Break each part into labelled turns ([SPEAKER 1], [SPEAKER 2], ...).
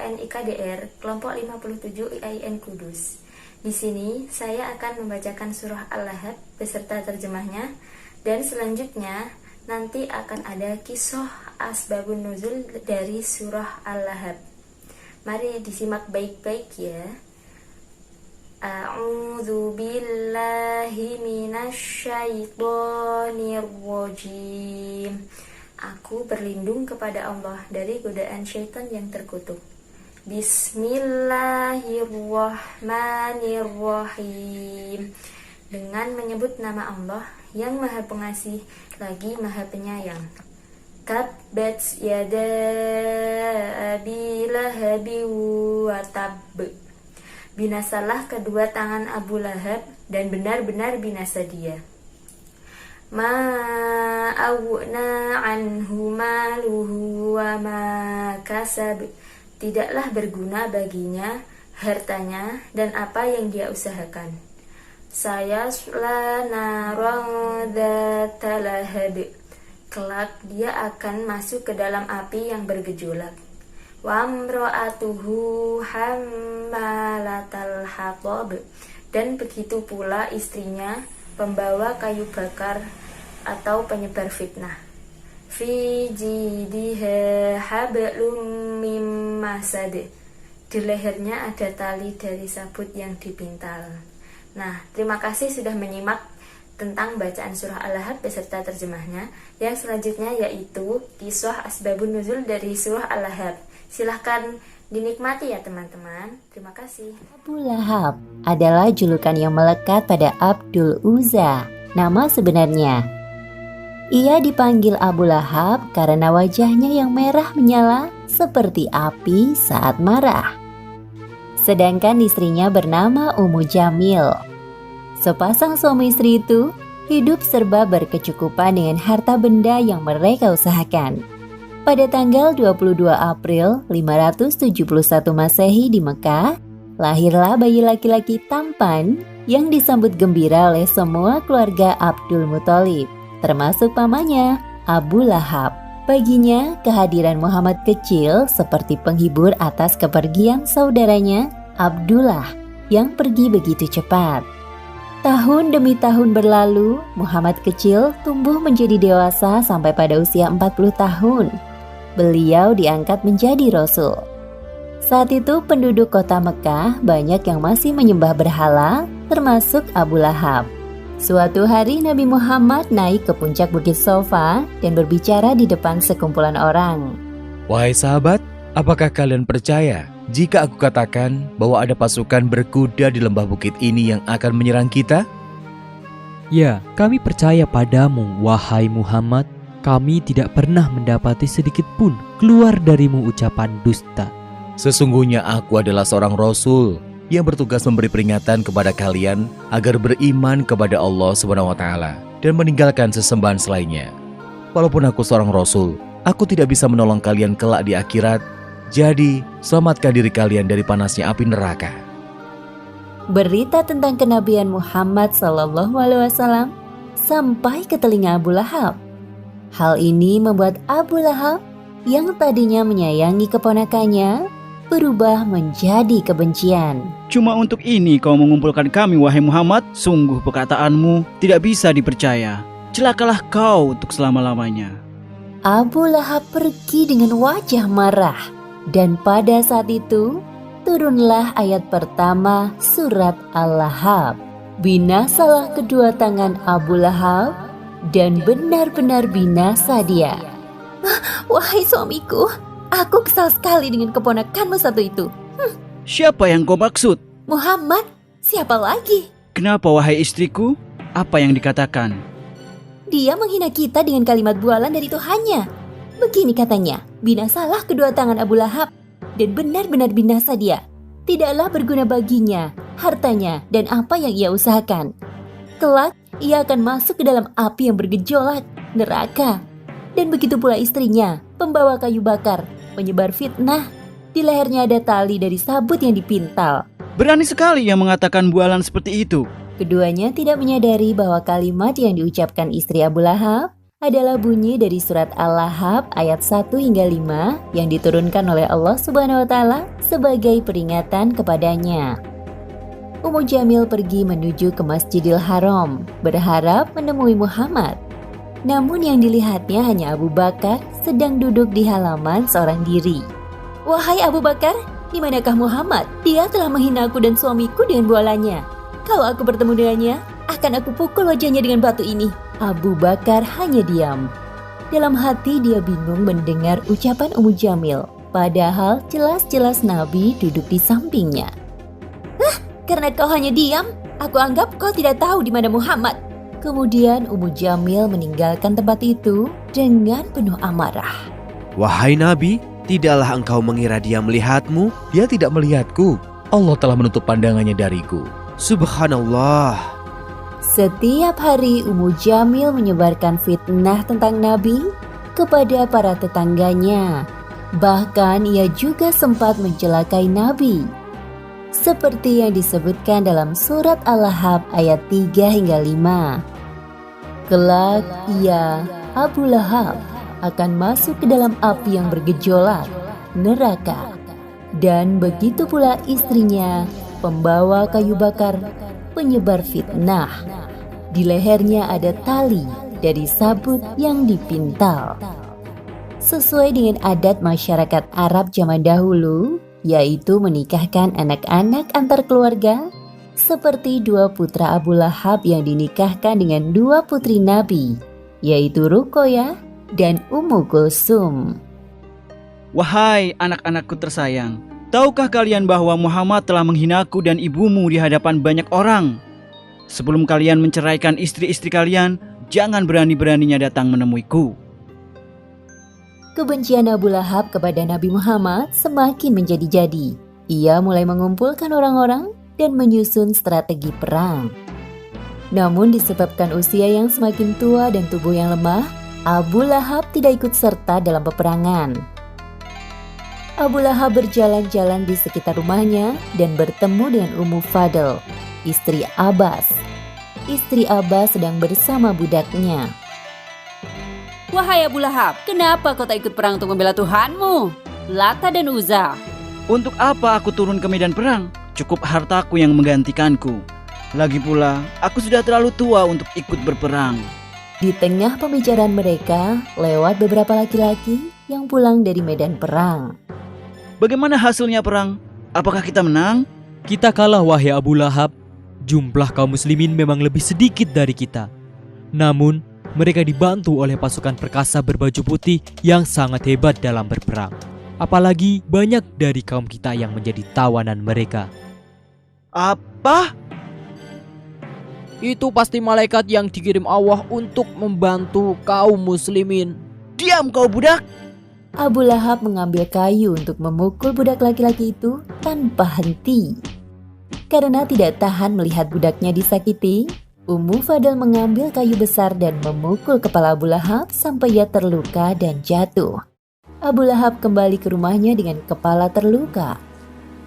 [SPEAKER 1] TNI KDR kelompok 57 IAIN Kudus. Di sini saya akan membacakan surah Al-Lahab beserta terjemahnya, dan selanjutnya nanti akan ada kisah asbabun nuzul dari surah Al-Lahab. Mari disimak baik-baik ya. A'udzu billahi minasyaitonir rajim. Aku berlindung kepada Allah dari godaan syaitan yang terkutuk. Bismillahirrahmanirrahim. Dengan menyebut nama Allah yang Maha Pengasih lagi Maha Penyayang. Tabbat yada Abi Lahab wa tabb. Binasalah kedua tangan Abu Lahab dan benar-benar binasa dia. Ma awna anhu maluhu wa ma kasab. Tidaklah berguna baginya hartanya dan apa yang dia usahakan. Sayasla naran dzata lahab. Kelak dia akan masuk ke dalam api yang bergejolak. Wa amra'atuhu hammalatal hatab. Dan begitu pula istrinya pembawa kayu bakar atau penyebar fitnah. Fi jidiha hablum mim masad. Di lehernya ada tali dari sabut yang dipintal. Nah, terima kasih sudah menyimak tentang bacaan surah Al-Lahab beserta terjemahnya. Yang selanjutnya yaitu kisah asbabun nuzul dari surah Al-Lahab. Silahkan dinikmati ya teman-teman. Terima kasih.
[SPEAKER 2] Abu Lahab adalah julukan yang melekat pada Abdul Uzza, nama sebenarnya. Ia dipanggil Abu Lahab karena wajahnya yang merah menyala seperti api saat marah. Sedangkan istrinya bernama Ummu Jamil. Sepasang suami istri itu hidup serba berkecukupan dengan harta benda yang mereka usahakan. Pada tanggal 22 April 571 Masehi di Mekah, lahirlah bayi laki-laki tampan yang disambut gembira oleh semua keluarga Abdul Muthalib, termasuk pamannya, Abu Lahab. Baginya, kehadiran Muhammad kecil seperti penghibur atas kepergian saudaranya, Abdullah, yang pergi begitu cepat. Tahun demi tahun berlalu, Muhammad kecil tumbuh menjadi dewasa sampai pada usia 40 tahun. Beliau diangkat menjadi Rasul. Saat itu penduduk kota Mekah banyak yang masih menyembah berhala, termasuk Abu Lahab. Suatu hari Nabi Muhammad naik ke puncak Bukit Sofa dan berbicara di depan sekumpulan orang.
[SPEAKER 3] Wahai sahabat, apakah kalian percaya jika aku katakan bahwa ada pasukan berkuda di lembah bukit ini yang akan menyerang kita?
[SPEAKER 4] Ya, kami percaya padamu, wahai Muhammad. Kami tidak pernah mendapati sedikit pun keluar darimu ucapan dusta.
[SPEAKER 3] Sesungguhnya aku adalah seorang Rasul yang bertugas memberi peringatan kepada kalian agar beriman kepada Allah SWT dan meninggalkan sesembahan selainnya. Walaupun aku seorang Rasul, aku tidak bisa menolong kalian kelak di akhirat. Jadi, selamatkan diri kalian dari panasnya api neraka.
[SPEAKER 2] Berita tentang kenabian Muhammad SAW sampai ke telinga Abu Lahab. Hal ini membuat Abu Lahab yang tadinya menyayangi keponakannya berubah menjadi kebencian.
[SPEAKER 5] Cuma untuk ini kau mengumpulkan kami, wahai Muhammad? Sungguh perkataanmu tidak bisa dipercaya. Celakalah kau untuk selama-lamanya.
[SPEAKER 2] Abu Lahab pergi dengan wajah marah. Dan pada saat itu turunlah ayat pertama surat Al-Lahab. Binasalah kedua tangan Abu Lahab dan benar-benar binasa dia. Wahai suamiku, aku kesal sekali dengan keponakanmu satu itu.
[SPEAKER 5] Siapa yang kau maksud?
[SPEAKER 2] Muhammad, siapa lagi?
[SPEAKER 5] Kenapa wahai istriku? Apa yang dikatakan?
[SPEAKER 2] Dia menghina kita dengan kalimat bualan dari Tuhannya. Begini katanya, binasalah kedua tangan Abu Lahab dan benar-benar binasa dia. Tidaklah berguna baginya, hartanya, dan apa yang ia usahakan. Kelak, ia akan masuk ke dalam api yang bergejolak, neraka. Dan begitu pula istrinya, pembawa kayu bakar, penyebar fitnah. Di lehernya ada tali dari sabut yang dipintal.
[SPEAKER 5] Berani sekali yang mengatakan bualan seperti itu.
[SPEAKER 2] Keduanya tidak menyadari bahwa kalimat yang diucapkan istri Abu Lahab adalah bunyi dari surat Al-Lahab ayat 1 hingga 5 yang diturunkan oleh Allah Subhanahu wa taala sebagai peringatan kepadanya. Ummu Jamil pergi menuju ke Masjidil Haram, berharap menemui Muhammad. Namun yang dilihatnya hanya Abu Bakar sedang duduk di halaman seorang diri. "Wahai Abu Bakar, di manakah Muhammad? Dia telah menghina aku dan suamiku dengan bualannya. Kalau aku bertemu dengannya, akan aku pukul wajahnya dengan batu ini." Abu Bakar hanya diam. Dalam hati dia bingung mendengar ucapan Ummu Jamil, padahal jelas-jelas Nabi duduk di sampingnya. "Karena kau hanya diam, aku anggap kau tidak tahu di mana Muhammad." Kemudian Ummu Jamil meninggalkan tempat itu dengan penuh amarah.
[SPEAKER 6] Wahai Nabi, tidaklah engkau mengira dia melihatmu?
[SPEAKER 3] Dia tidak melihatku. Allah telah menutup pandangannya dariku.
[SPEAKER 6] Subhanallah.
[SPEAKER 2] Setiap hari Ummu Jamil menyebarkan fitnah tentang Nabi kepada para tetangganya. Bahkan ia juga sempat mencelakai Nabi. Seperti yang disebutkan dalam surat Al-Lahab ayat 3 hingga 5. Kelak ia, Abu Lahab, akan masuk ke dalam api yang bergejolak, neraka. Dan begitu pula istrinya, pembawa kayu bakar, penyebar fitnah. Di lehernya ada tali dari sabut yang dipintal. Sesuai dengan adat masyarakat Arab zaman dahulu, yaitu menikahkan anak-anak antar keluarga, seperti dua putra Abu Lahab yang dinikahkan dengan dua putri Nabi, yaitu Ruqayyah dan Ummu Kulsum.
[SPEAKER 5] Wahai anak-anakku tersayang, tahukah kalian bahwa Muhammad telah menghinaku dan ibumu di hadapan banyak orang? Sebelum kalian menceraikan istri-istri kalian, jangan berani-beraninya datang menemuiku.
[SPEAKER 2] Kebencian Abu Lahab kepada Nabi Muhammad semakin menjadi-jadi. Ia mulai mengumpulkan orang-orang dan menyusun strategi perang. Namun disebabkan usia yang semakin tua dan tubuh yang lemah, Abu Lahab tidak ikut serta dalam peperangan. Abu Lahab berjalan-jalan di sekitar rumahnya dan bertemu dengan Ummu Fadl, istri Abbas. Istri Abbas sedang bersama budaknya.
[SPEAKER 7] "Wahai Abu Lahab, kenapa kau tak ikut perang untuk membela Tuhanmu, Lata dan Uzza?"
[SPEAKER 5] Untuk apa aku turun ke medan perang? Cukup hartaku yang menggantikanku. Lagi pula, aku sudah terlalu tua untuk ikut berperang.
[SPEAKER 2] Di tengah pembicaraan mereka, lewat beberapa laki-laki yang pulang dari medan perang.
[SPEAKER 5] Bagaimana hasilnya perang? Apakah kita menang?
[SPEAKER 4] Kita kalah, wahai Abu Lahab. Jumlah kaum muslimin memang lebih sedikit dari kita. Namun, mereka dibantu oleh pasukan perkasa berbaju putih yang sangat hebat dalam berperang. Apalagi banyak dari kaum kita yang menjadi tawanan mereka.
[SPEAKER 5] Apa?
[SPEAKER 8] Itu pasti malaikat yang dikirim Allah untuk membantu kaum muslimin.
[SPEAKER 5] Diam kau budak!
[SPEAKER 2] Abu Lahab mengambil kayu untuk memukul budak laki-laki itu tanpa henti. Karena tidak tahan melihat budaknya disakiti, Ummu Fadl mengambil kayu besar dan memukul kepala Abu Lahab sampai ia terluka dan jatuh. Abu Lahab kembali ke rumahnya dengan kepala terluka.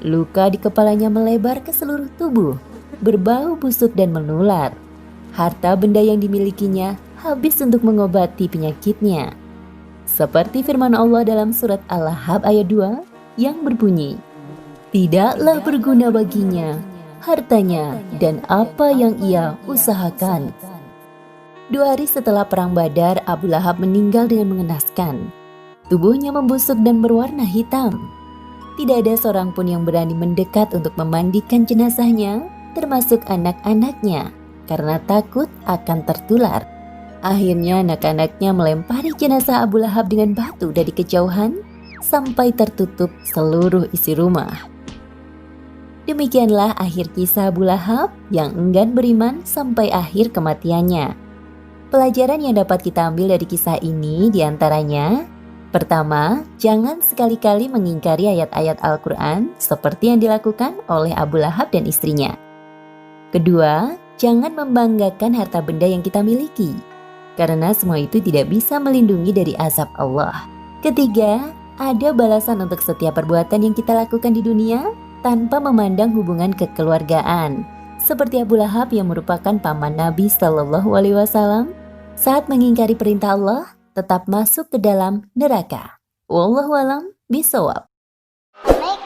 [SPEAKER 2] Luka di kepalanya melebar ke seluruh tubuh, berbau busuk dan menular. Harta benda yang dimilikinya habis untuk mengobati penyakitnya. Seperti firman Allah dalam surat Al-Lahab ayat 2 yang berbunyi, "Tidaklah berguna baginya hartanya dan apa yang ia usahakan." 2 hari setelah perang Badar, Abu Lahab meninggal dengan mengenaskan. Tubuhnya membusuk dan berwarna hitam. Tidak ada seorang pun yang berani mendekat untuk memandikan jenazahnya, termasuk anak-anaknya, karena takut akan tertular. Akhirnya anak-anaknya melempari jenazah Abu Lahab dengan batu dari kejauhan sampai tertutup seluruh isi rumah. Demikianlah akhir kisah Abu Lahab yang enggan beriman sampai akhir kematiannya. Pelajaran yang dapat kita ambil dari kisah ini diantaranya: pertama, jangan sekali-kali mengingkari ayat-ayat Al-Quran seperti yang dilakukan oleh Abu Lahab dan istrinya. Kedua, jangan membanggakan harta benda yang kita miliki, karena semua itu tidak bisa melindungi dari azab Allah. Ketiga, ada balasan untuk setiap perbuatan yang kita lakukan di dunia tanpa memandang hubungan kekeluargaan, seperti Abu Lahab yang merupakan paman Nabi SAW saat mengingkari perintah Allah tetap masuk ke dalam neraka. Wallahualam bisawab.
[SPEAKER 9] Make